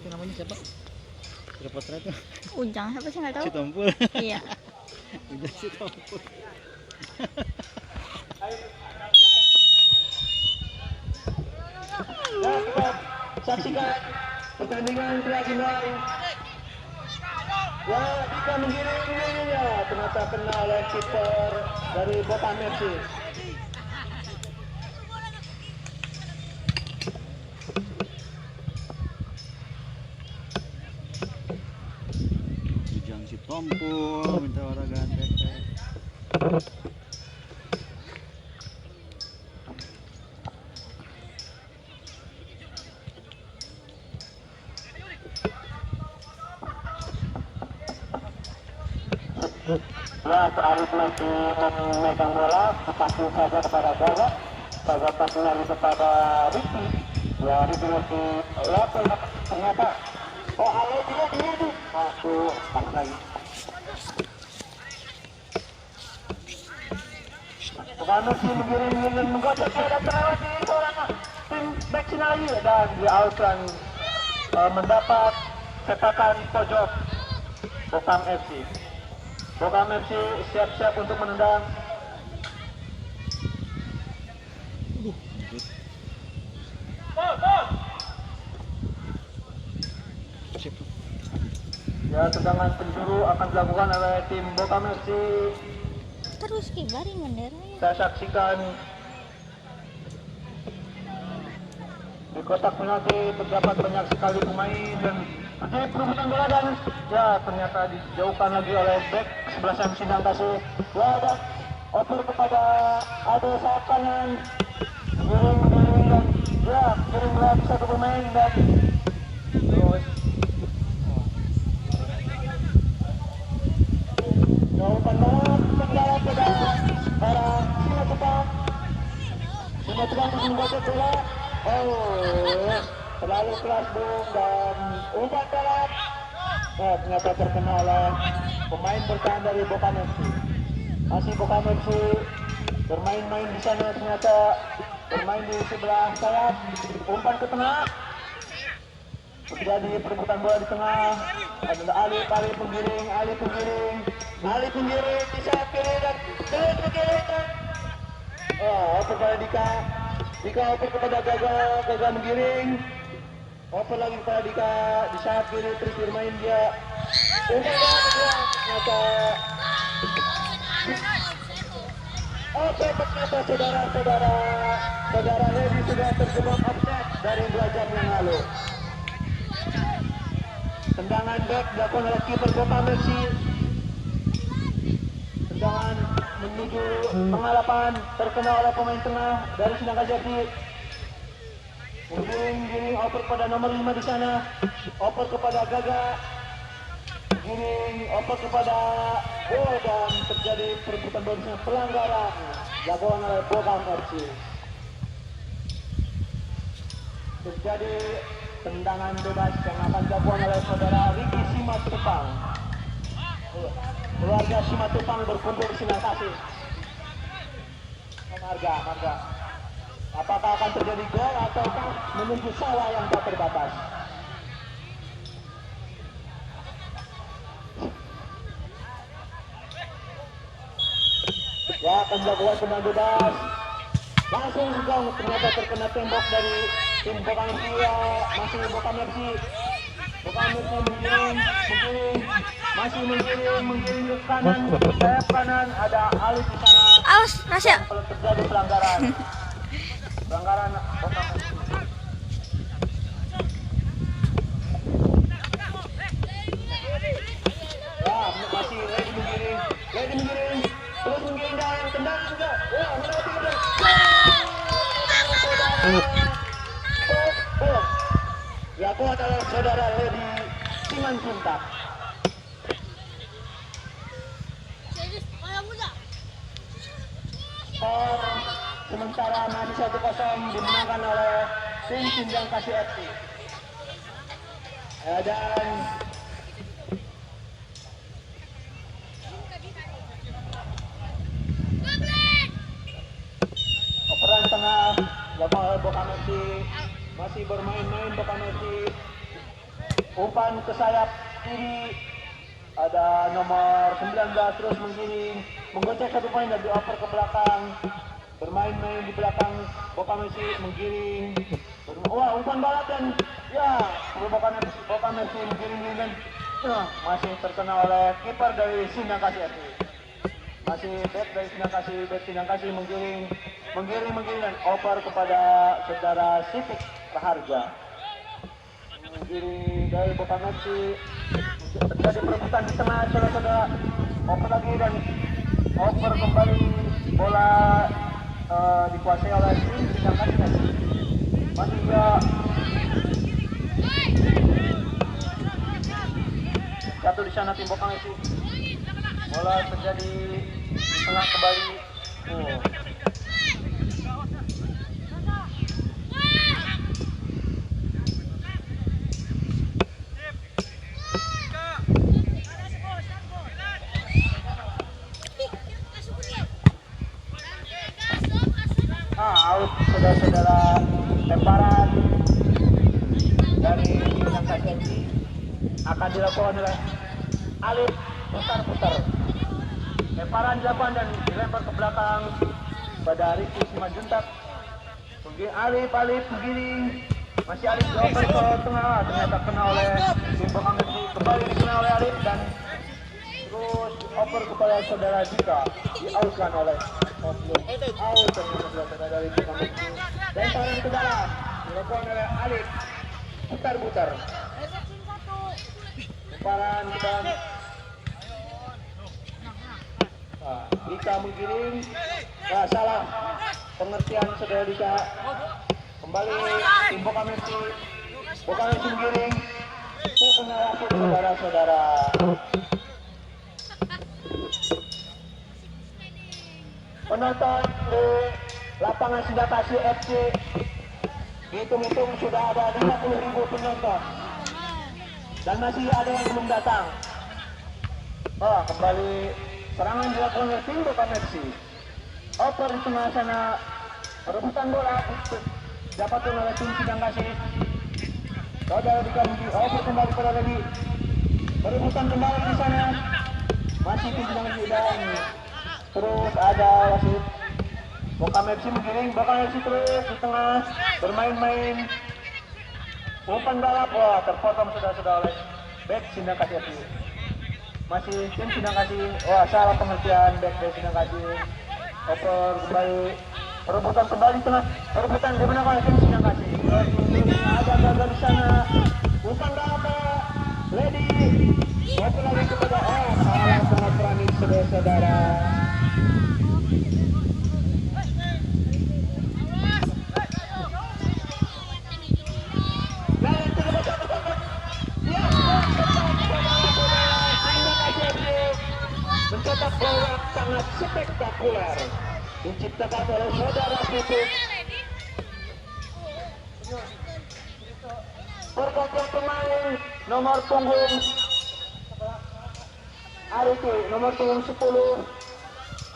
itu namanya siapa? Potret Ujang siapa sih nggak tahu. si Tompul. Iya. Ujang si Tompul. Nah, kita saksikan pertandingan terakhir. Ya, kita menggiring-giringnya ternyata kena oleh kiper dari Bokan FC. Ujang si Tompul minta olahraga tete. Ya, Arif masih memegang bola, passing saja kepada Gaga. Gaga passing lagi kepada Ricky. Ya, Ricky masih lapor ternyata. Oh, Ale dia nih. Masuk, pas lagi. Bukan sih menggiring-giring menggocek ada terlewat di seorang tim back Sinayi dan di outran mendapat sepakan pojok Bokam FC. Bokam FC siap-siap untuk menendang. Ya, tendangan penjuru akan dilakukan oleh tim Bokam FC. Terus kibarin benderanya. Saya saksikan di kotak penalti terdapat banyak sekali pemain dan terjadi perebutan bola dan ya ternyata dijauhkan lagi oleh back sebelah sang Sindang Kasih. Ya, dan oper kepada Ade sayap kanan, giring dan ya giring lagi satu pemain dan terus jauhkan bola kendala pada para Simatupang. Simatupang menggocek bola. Oh, terlalu keras Bung dan umpan dalam. Oh, ternyata terkena oleh pemain bertahan dari Bokam FC. Masih Bokam FC bermain-main di sana, ternyata bermain di sebelah sayap. Umpan ke tengah. Terjadi perebutan bola di tengah. Adalah Ali penggiring di sayap kiri dan terus ke kiri dan oh, kepada Dika oper kepada Gaga menggiring. Oper lagi kepada Dika di sayap kiri terus bermain dia. Ternyata ternyata saudara Lady sudah terjebak offset dari 2 jam yang lalu. Tendangan back dilakukan oleh kiper Bokam FC. Tendangan menuju tengah lapangan terkena oleh pemain tengah dari Sindang Kasih. Giring oper kepada nomor 5 di sana. Oper kepada Gaga. Giring oper kepada dan terjadi perebutan bola pelanggaran dilakukan oleh Bokam FC. Terjadi tendangan bebas yang akan dilakukan oleh saudara Ricky Simatupang. Keluarga Simatupang berkumpul di Sindang Kasih. Marga. Apakah akan terjadi gol ataukah menunggu sawah yang tak terbatas? Ya, akan dilakukan tendangan bebas. Langsung gol, ternyata terkena tembok dari tim Bokam FC. Ya, masih Bokam FC. Bokam FC menggiring, masih menggiring ke kanan, sayap kanan ada Alif di sana. Awas, Rasya. Kalau terjadi pelanggaran Bokam FC. Ya, masih Lady menggiring, terus menggiring dan tendang juga. Ya, ya, kuat adalah saudara Lady Simanjuntak. Sementara masih 1-0 dimenangkan oleh tim Sindang Kasih FC. Dan operan tengah Bokam FC masih bermain-main Bokam FC. umpan ke sayap kiri. Ada nomor 19 terus menggiring, menggocek satu poin dan dioper ke belakang. Bermain-main di belakang, Boca Messi menggiring. Wah, umpan balap dan ya, Boca Messi menggiring dan masih terkena oleh kiper dari Sindang Kasih FC. Masih back dari Sindang Kasih menggiring dan oper kepada saudara Sipik Raharja. Menggiring dari Boca Messi, terjadi perebutan di tengah saudara-saudara. Oper lagi dan oper kembali, bola dikuasai oleh tim Sindang Kasih. Masih juga jatuh di sana tim Boca Messi. Bola terjadi di tengah kembali. Out saudara-saudara, lemparan dari Sindang Kasih akan dilakukan oleh Alif. Putar-putar, lemparan dilakukan dan dilempar ke belakang pada Riki Simanjuntak. Alif menggiring, masih Alif dioper ke tengah, ternyata kena oleh tim Boca Messi, kembali dikena oleh Alif dan terus oper kepada saudara Dika, diautkan oleh out ternyata dari Boca Messi. Lemparan ke dalam dilakukan oleh Alif, putar-putar, lemparan ke dalam. Dika menggiring, salah pengertian saudara Dika. Kembali tim Boca Messi menggiring, kena wasit saudara-saudara. Penonton di lapangan Sindang Kasih FC hitung-hitung sudah ada 50.000 penonton dan masih ada yang belum datang. Kembali serangan dilakukan oleh tim Boca Messi. Oper di tengah sana, perebutan bola dapatkan oleh tim Sindang Kasih. Saudara Dika oper kembali pada lagi, perebutan kembali di sana, masih tim Sindang Kasih dan terus ada wasit. Boca Messi menggiring, Boca Messi terus di tengah bermain-main. Umpan balap, terpotong saudara-saudara oleh back Sindang Kasih FC. Masih tim Sindang Kasih, salah pengertian back dari Sindang Kasih. Oper kembali, perebutan kembali tengah, perebutan dimenangkan oleh tim Sindang Kasih. Ada gagal di sana, umpan balap, Lady, oper lagi kepada salah pengertian ini saudara-saudara. Mencetak gol yang sangat spektakuler diciptakan oleh saudara Sipik. Pergantian pemain nomor punggung Ariki, nomor punggung 10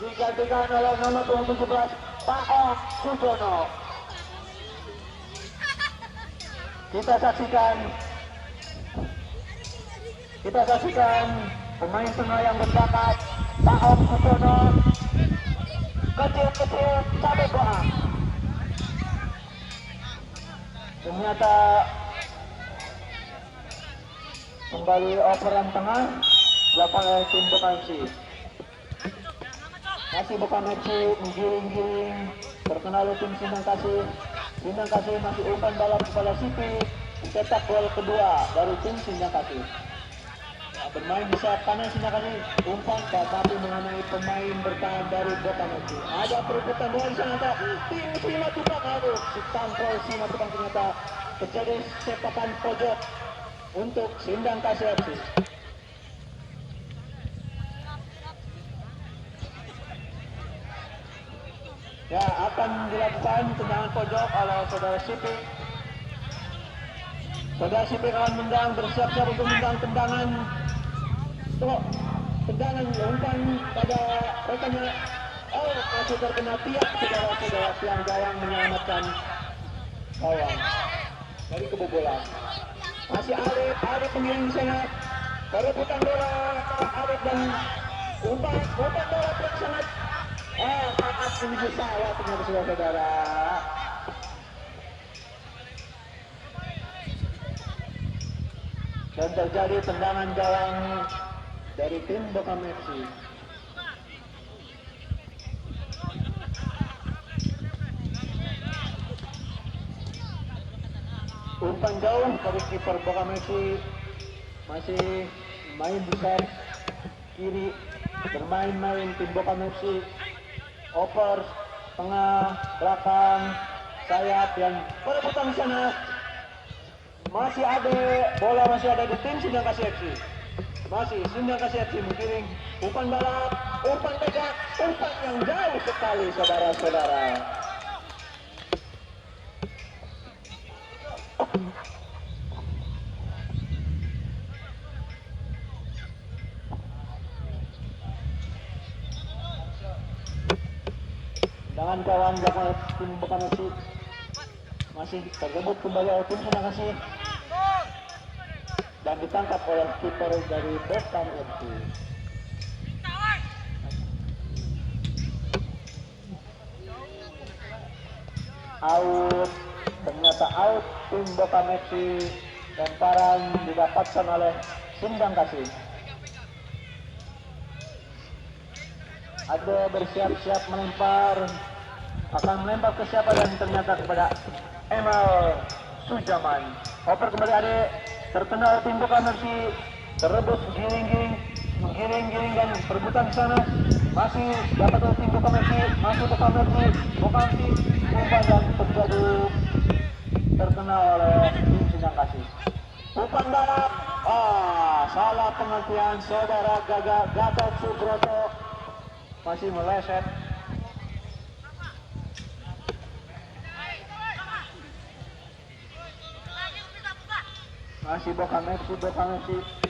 digantikan oleh nomor punggung 17 Pak Sujono. Kita saksikan pemain tengah yang berbakat, Pak Sujono, kecil-kecil cabai doa. Ternyata kembali operan tengah dilakukan oleh tim Boca Messi. Masih Boca Messi menggiring-giring, terkena oleh tim Sindang Kasih. Sindang Kasih masih umpan balap kepada Sipik, mencetak gol kedua dari tim Sindang Kasih. Bermain di sayap kanan Sindang Kasih, umpan tapi mengenai pemain bertahan dari Boca Messi. Ada perebutan bola di sana, tim Simatupang, si tangkol Simatupang ternyata terjadi sepakan pojok untuk Sindang Kasih FC. Ya, akan dilakukan tendangan pojok oleh saudara Sipik. Saudara Sipik akan mendang, bersiap-siap untuk mendang tendangan. Tendangan umpan pada rekannya. Masih terkena tiang saudara-saudara, tiang gawang menyelamatkan gawang dari kebobolan. Masih Alif mengirim sana. Perebutan bola antara Alif dan umpan bola yang sangat sangat menuju saya ternyata saudara-saudara. Dan terjadi tendangan gawang dari tim Bokam FC. Umpan jauh dari kiper Bokam FC, masih main besar kiri, bermain-main tim Bokam FC. Oper tengah, belakang, sayap yang perebutan sana. Masih ada bola, masih ada di tim Sindang Kasih FC. Masih Sindang Kasih FC menggiring umpan balap, umpan tegak, umpan yang jauh sekali saudara-saudara. Dengan kawan belakang tim Bokam FC masih tergebut kembali oleh tim Sindang Kasih dan ditangkap oleh kiper dari Bokam FC. Out, ternyata out tim Bokam FC. Lemparan didapatkan oleh Sindang Kasih. Ada bersiap-siap melempar, akan melempar ke siapa dan ternyata kepada Emil Sujaman. Oper kembali Ade, terkena tim Bokam FC, terebus menggiring dan perebutan di sana. Masih dapat oleh tim Bokam FC, masih Bokam FC, umpan dan terjadi terkena oleh tim Sindang Kasih. Umpan balap, salah pengertian saudara Gatot Subroto, masih meleset. Masih Bokam FC,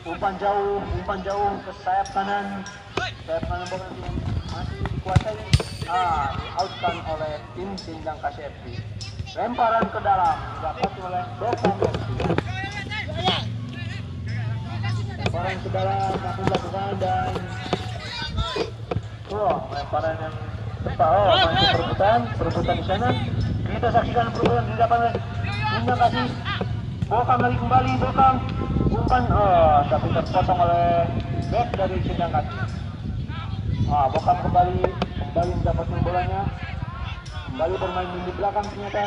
umpan jauh ke sayap kanan Bokam FC masih dikuasai, outkan oleh tim Sindang Kasih FC. Lemparan ke dalam didapat oleh Bokam FC. Lemparan ke dalam akan dilakukan dan lemparan yang masih perebutan di sana. Kita saksikan perebutan didapat oleh Sindang Kasih. Bokam lagi kembali, Bokam umpan, tapi terpotong oleh back dari Sindang Kasih. Bokam kembali mendapatkan bolanya, kembali bermain di belakang ternyata.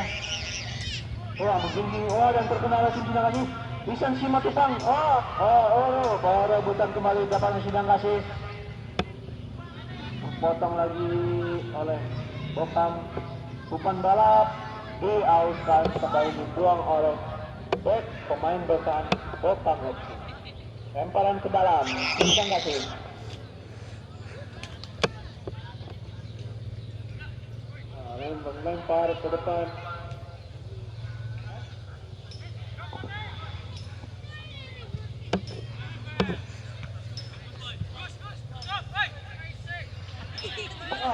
Begini, dan terkena oleh Sindang Kasih. Isan Simatupang, perebutan kembali dapat Sindang Kasih. Potong lagi oleh Bokam, umpan balap di-outkan, kembali dibuang oleh back pemain bertahan Bokam FC. Lemparan ke dalam, Sindang Kasih. Lempar ke depan.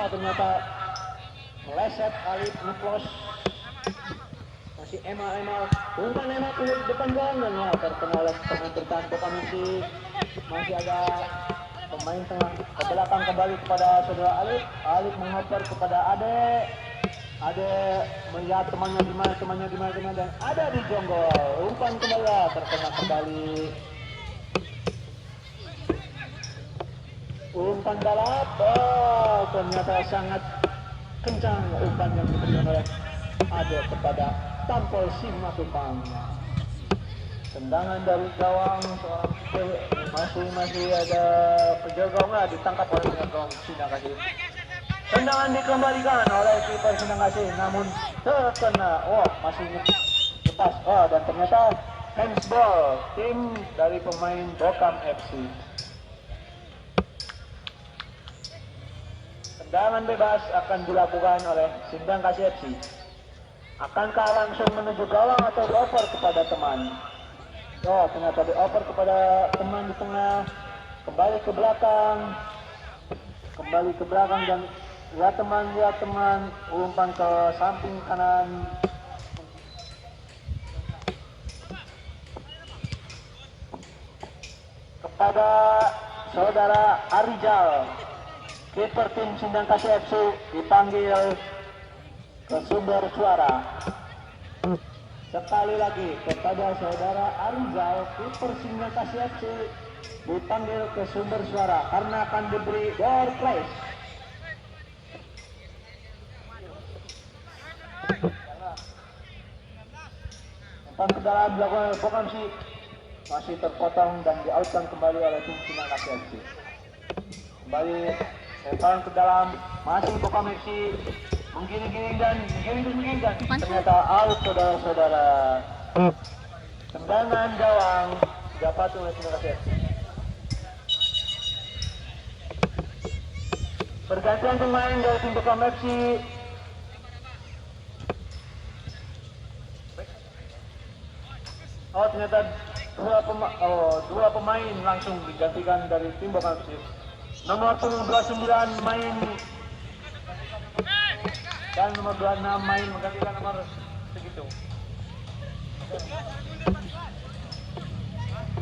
Ternyata meleset Alif ngeplos. Masih Emal umpan ke depan gawang dan terkena oleh pemain bertahan Bokam FC. Masih ada pemain tengah ke belakang kembali kepada saudara Alif mengoper kepada Ade melihat temannya di mana dan ada di jonggol. Umpan kembali terkena kembali. Umpan balap, ternyata sangat kencang umpan yang diberikan oleh Ade kepada Tampol Simatupang. Tendangan dari gawang seorang masih ada penjaga gawang, ditangkap oleh penjaga gawang Sindang Kasih. Tendangan dikembalikan oleh kiper Sindang Kasih, namun terkena, masih lepas, dan ternyata handsball tim dari pemain Bokam FC. Tendangan bebas akan dilakukan oleh Sindang Kasih FC. Akankah langsung menuju gawang atau dioper kepada teman? Ternyata dioper kepada teman di tengah. Kembali ke belakang dan lihat teman, umpan ke samping kanan. kepada saudara Arijal, kiper tim Sindang Kasih FC, dipanggil ke sumber suara. Sekali lagi kepada saudara Arijal, kiper Sindang Kasih FC, dipanggil ke sumber suara karena akan diberi door prize. Umpan ke dalam dilakukan Bokamsi, masih terpotong dan di-outkan kembali oleh tim Sindang Kasih FC. Kembali umpan ke dalam, masih Bokamsi menggiring-giring dan ternyata out, saudara-saudara. Tendangan gawang dapat oleh Sindang Kasih FC. Pergantian pemain dari tim Bokam FC. Oh, ternyata dua pemain langsung digantikan dari tim Bokam FC. Nomor 29 main dan nomor 26 main menggantikan nomor segitu.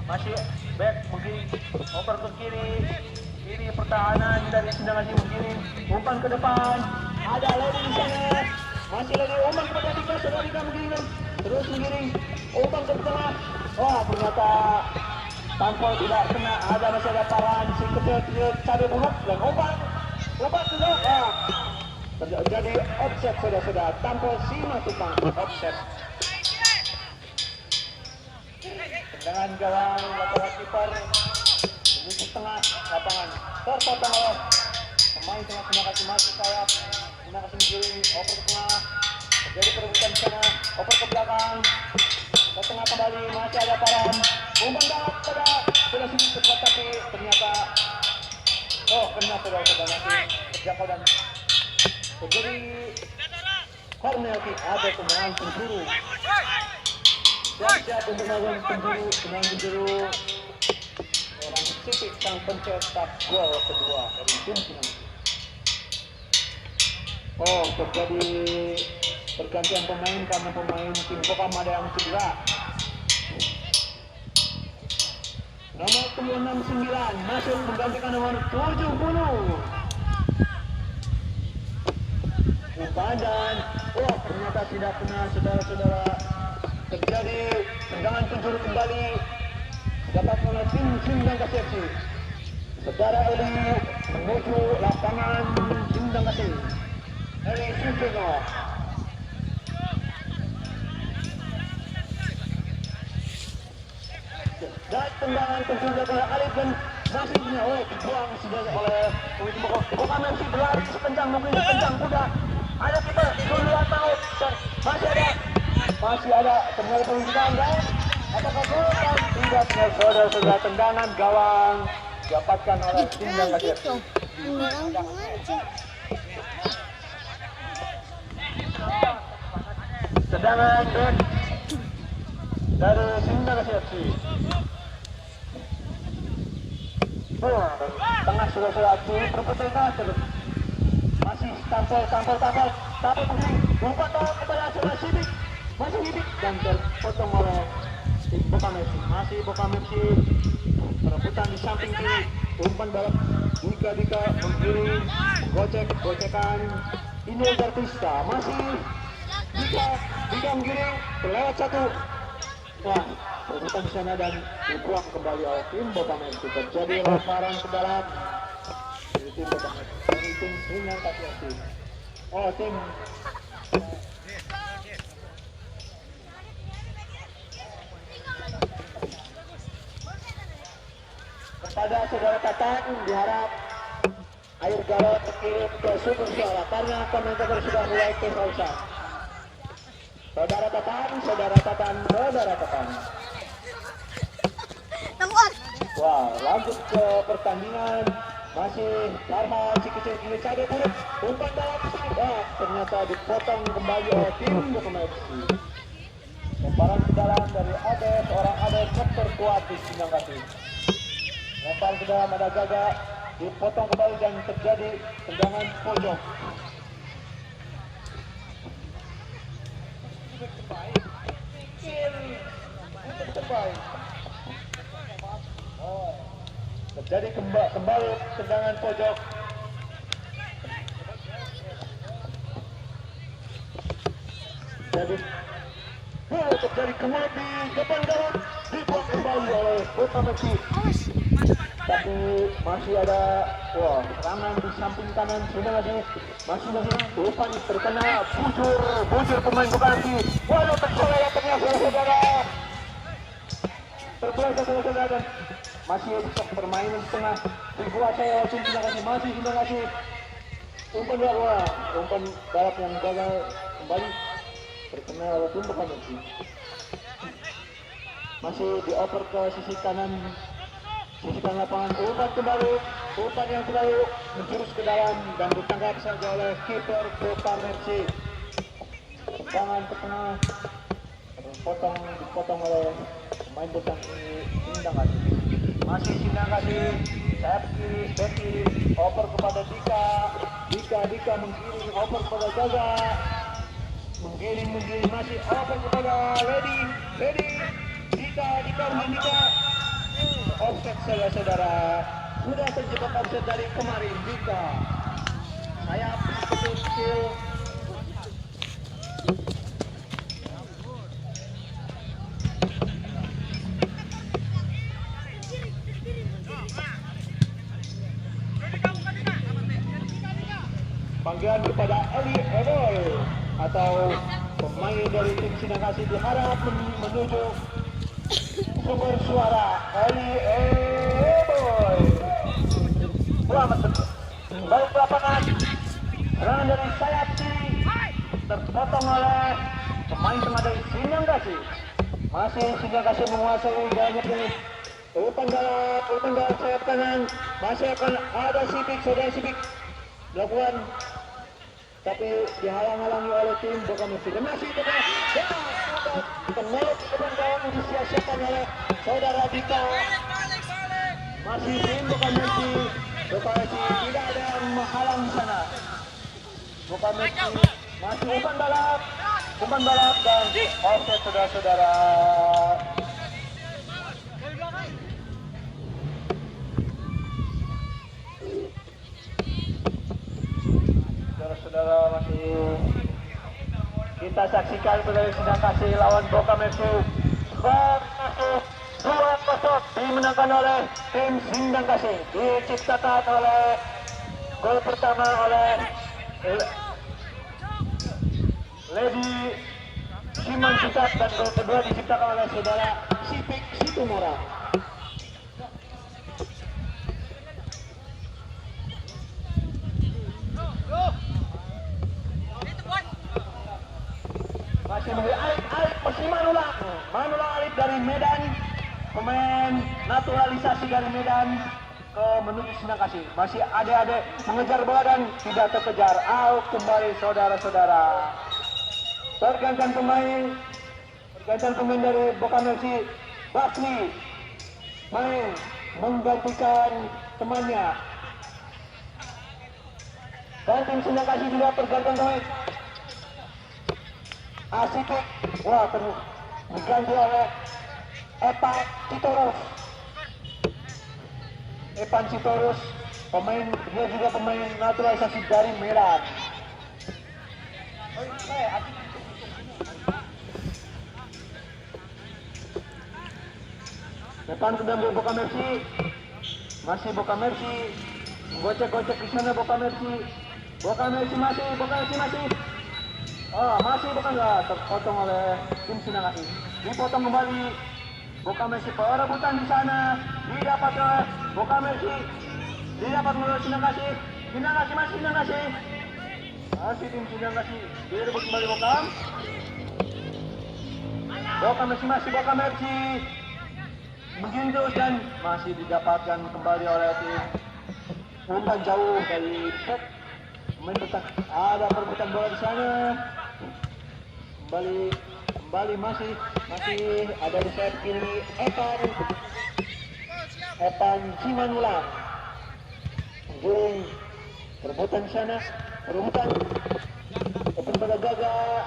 Masih back mungkin oper ke kiri. Ini pertahanan dari Sindang Kasih menggiring umpan ke depan. Ada lagi di sana. Masih lagi umpan kepada Dika, saudara Dika menggiring terus menggiring umpan ke tengah. Wah, ternyata tampol tidak kena. Masih ada Paran si kecil cabai buluk dan umpan sudah. Terjadi offset, saudara-saudara. Tampol si Matupang offset. Tendangan gawang lakukan kiper di tengah lapangan terpotong oleh pemain tengah Sindang Kasih masuk sayap. Sindang Kasih menggiring oper ke tengah, terjadi perebutan di sana, oper ke belakang, ke tengah kembali, masih ada Paran. Umpan dalam pada sudah sedikit cepat tapi ternyata kena saudara-saudara, masih terjangkau dan terjadi corner kick atau tendangan penjuru. Siap-siap untuk melakukan penjuru orang Pasifik sang pencetak gol kedua dari tim Sindang. Terjadi pergantian pemain karena pemain tim Bokam ada yang cedera. Nomor 69 masuk menggantikan nomor 70. Umpan dan ternyata tidak kena, saudara-saudara. Terjadi tendangan penjuru kembali dapat oleh tim Sindang Kasih FC. Saudara Eli menuju lapangan Sindang Kasih. Eli Sujono. Dan tendangan penjuru oleh Alif dan masih dibuang sudah oleh Bokam FC. Berlari sekencang mungkin, sekencang kuda. Ada kita dulu atau masih ada ternyata penunjukan dan apakah gol? Tidak, saudara-saudara. Tendangan gawang didapatkan oleh Sindang Kasih FC. Tendangan back dari Sindang Kasih FC. Tengah saudara-saudara berpetengah terus. Masih tampil tapi mungkin umpan kepada saudara Sibik. Masih Sibik dan terpotong oleh Bokam FC. Masih Bokam FC perebutan di samping kiri. Umpan balap Dika menggiring, gocekan Inul Dartista. Masih Dika menggiring, terlewat satu. Wah, perebutan di sana dan dibuang kembali oleh tim Bokam FC. Terjadi lemparan ke dalam dari tim Bokam FC. Dari tim Sindang Kasih FC. Tim kepada saudara Tatan diharap air galon dikirim ke sumber suara karena komentator sudah mulai kesausan. Saudara Tatan. Wah, lanjut ke pertandingan. Masih Farhan si kecil kiri cabai buruk. Umpan dalam ternyata dipotong kembali oleh tim Bokam FC. Lemparan ke dalam dari Ades, orang Ades terkuat di Sindang Kasih. Lempar ke dalam ada Gaga, dipotong kembali dan terjadi tendangan pojok. Terbaik. Jadi kembali tendangan pojok. Jadi terjadi kembali di depan gawang, dibuat kembali oleh Kota Messi. Tapi masih ada serangan di samping kanan. Sudah masih Irfan terkena bujur pemain Bekasi. Waduh, tercolek ternyata saudara. Terbelah saudara dan masih bisa permainan setengah dikuasai oleh tim Sindangkasih. Masih Sindangkasih umpan balap yang gagal kembali terkena oleh tim Bekasi. Masih dioper ke sisi kanan lapangan, umpan kembali, umpan yang selalu menjurus ke dalam dan ditangkap saja oleh kiper Kota Messi. Tendangan ke tengah dipotong oleh pemain bintang Sindangkasih. Masih Sindangkasih, sayap kiri, back kiri, oper kepada Dika menggiring, oper kepada Gaga, menggiring masih oper kepada Lady, Dika, offset saudara, sudah terjebak offset dari kemarin. Dika sayap kecil. Panggilan kepada Eli Eboy atau pemain dari tim Sindangkasih diharap menuju sumber suara. Eli Eboy selamat balik ke lapangan, serangan dari sayap kiri terpotong oleh pemain tengah dari Sindangkasih. Masih Sindangkasih menguasai banyak ini. Umpan dalam sayap kanan, masih akan ada saudara Sipik melakukan, tapi dihalang-halangi oleh tim Bekasi. Dan masih kembali ke depan gawang disia-siakan oleh saudara Dika. Masih tim Bekasi tidak ada yang menghalang di sana. Bekasi masih umpan balap dan offset saudara-saudara. Saudara masih kita saksikan dari Sindangkasih lawan Bekasi. Skor 2-0 dimenangkan oleh tim Sindangkasih, diciptakan oleh gol pertama oleh Lady Simanjuntak dan gol kedua diciptakan oleh saudara Sipik Situmorang. Masih Alif masih Manulang Alif dari Medan, pemain naturalisasi dari Medan ke menuju Sindangkasih. Masih adik-adik mengejar bola dan tidak terkejar. Out kembali saudara-saudara. Pergantian pemain dari Bekasi. Basri main menggantikan temannya. Dan tim Sindangkasih juga pergantian pemain. Asipik, diganti oleh Evan Sitorus, dia juga pemain naturalisasi dari Medan. Depan sudah Bekasi, masih Bekasi, gocek di sana Bekasi masih. Masih bukan terpotong oleh tim Sindangkasih. Dipotong kembali. Bekasi perebutan di sana didapat oleh Bekasi. Didapat oleh Sindangkasih. Masih tim Sindangkasih direbut kembali Bekasi. Menginjau dan masih didapatkan kembali oleh tim. Umpan jauh dari ada perebutan bola di sana. Kembali masih ada di sayap kiri Evan Simanula. Perebutan di sana, open pada Gaga.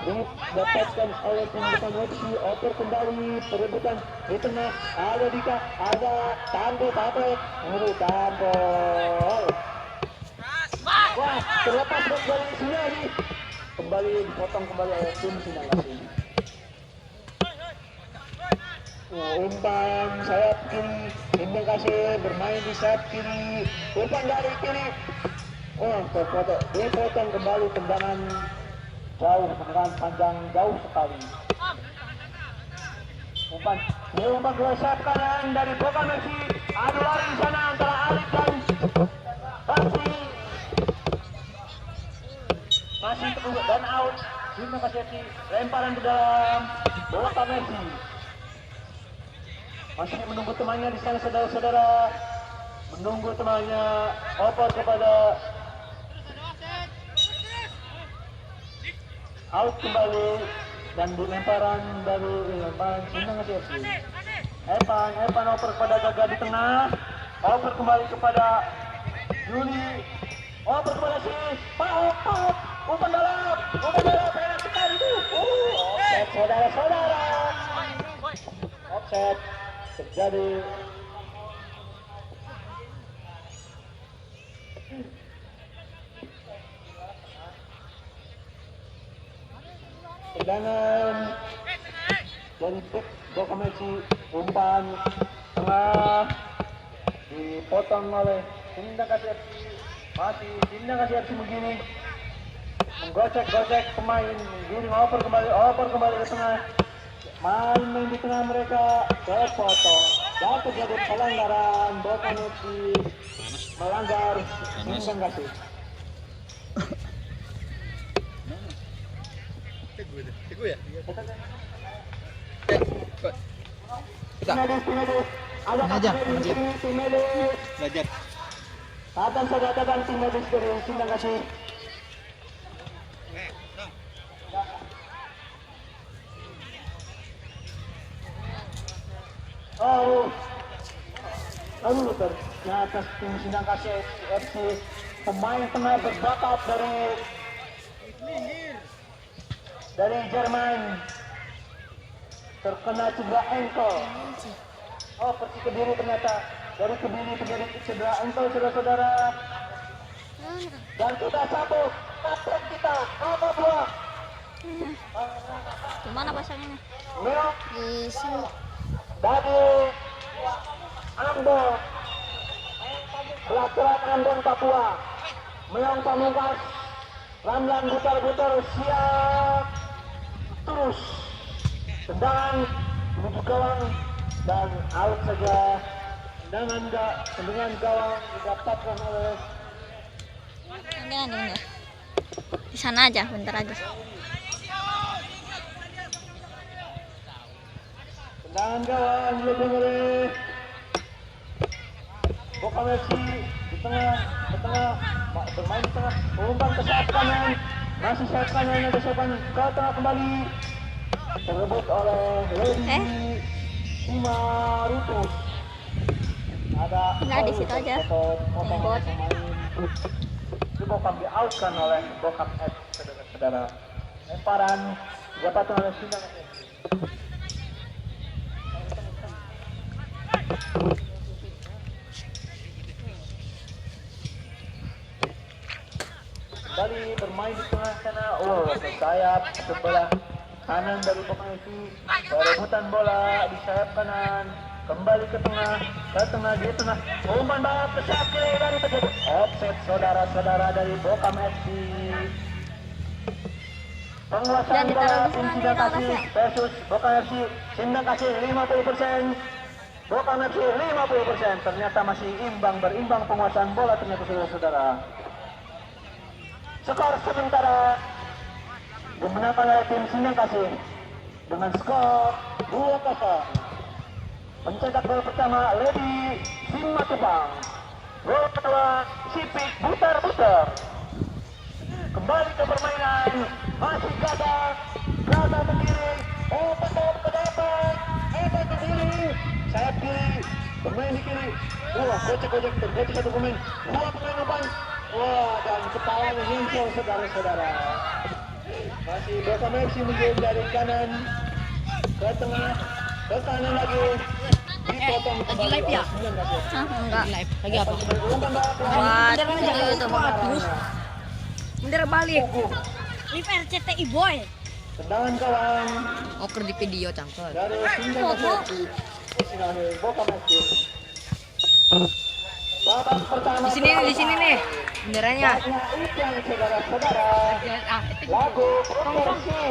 didapatkan oleh tim Bokam FC. Oper kembali perebutan di tengah, ada Dika, ada Tambo Patrick, Tambo. Wah, terlepas dari sini kembali dipotong kembali oleh tim Sindang Kasih. Umpan sayap kiri, Sindang Kasih bermain di sayap kiri, umpan dari kiri. Dipotong kembali, tendangan jauh, tendangan panjang jauh sekali. Umpan dua sayap kanan dari Bokam FC. Adu lari di sana antara Alif dan Bakti. Masih terus dan out. Sindang Kasih FC lemparan ke dalam Bokam FC. Masih menunggu temannya di sana, saudara-saudara. Menunggu temannya, oper kepada out kembali dan lemparan dari Sindang Kasih FC. Evan oper kepada Gaga di tengah, oper kembali kepada Yuli, oper kepada si Paop, umpan dalam, enak sekali itu. Offset, saudara-saudara. Offset terjadi. Tendangan dari Bokam FC, umpan tengah dipotong oleh Sindang Kasih FC. Masih Sindang Kasih FC begini menggocek pemain, menggiring oper kembali ke tengah, main di tengah mereka, terpotong dan terjadi pelanggaran. Bokam FC melanggar Sindang Kasih. Teguh ya? Ada tim medis. Belajar. Datang tim medis dari Sindang Kasih. Ternyata tim Sindang Kasih FC pemain tengah berbakat dari Jerman terkena cedera engkel. Pergi Kediri ternyata, dari Kediri terjadi cedera engkel, saudara-saudara. Dan sudah satu kapten kita nomor 2. Gimana pasangnya? Meong Di sini. dari Ambon, pelacuran Ambon Papua. Meong Pamungkas, Ramlan putar-putar, siap terus, tendangan menuju gawang dan out saja. Tendangan gawang didapatkan oleh Ini. Di sana aja, bentar aja. tendangan gawang dilakukan oleh Bokam FC di tengah, bermain di tengah, umpan ke sayap kanan, masih sayap kanan, ada sayapan ke tengah kembali, terebut oleh Lady Simarutus. Ada Nggak, di situ aja. Bot. Itu Bokam di outkan oleh Bokam F, saudara-saudara. Lemparan didapatkan oleh Sindang FC. Kembali bermain di tengah sana. Sayap sebelah kanan dari Bokam FC. Perebutan bola di sayap kanan. Kembali ke tengah, di tengah. Umpan balap ke sayap kiri dari terjadi offset, saudara-saudara, dari Bokam FC. Penguasaan bola tim Sindang Kasih versus Bokam FC. Sindang Kasih 50%. Bokam FC 50%. Ternyata masih berimbang penguasaan bola ternyata, saudara-saudara. Skor sementara dimenangkan oleh tim Sindang Kasih dengan skor 2-0. Pencetak gol pertama Lady Simatupang. Gol kedua Sipik Butar-Butar. Kembali ke permainan, masih Gada ke kiri, open ke depan, ke kiri, sayap kiri, bermain di kiri. Gocek terjadi satu pemain, dua pemain umpan. Dan kepalanya nyentuh, saudara-saudara. Masih Boka Mercy menjadi dari kanan ke tengah ke kanan lagi. Dipotong kembali. live ya? oleh 19 ya. Hah, enggak. Live lagi apa? Umpan bola ke Buat Benderanya itu bagus. Bendera balik. Ugu. Live RCTI boy. Tendangan kawan Oker di video cangkel. dari 19 Mercy. Sinani Boka Mercy. Babak pertama. Di sini nih. Benderanya. Saatnya Ipang saudara-saudara. Ah, itu Lagu Provinsi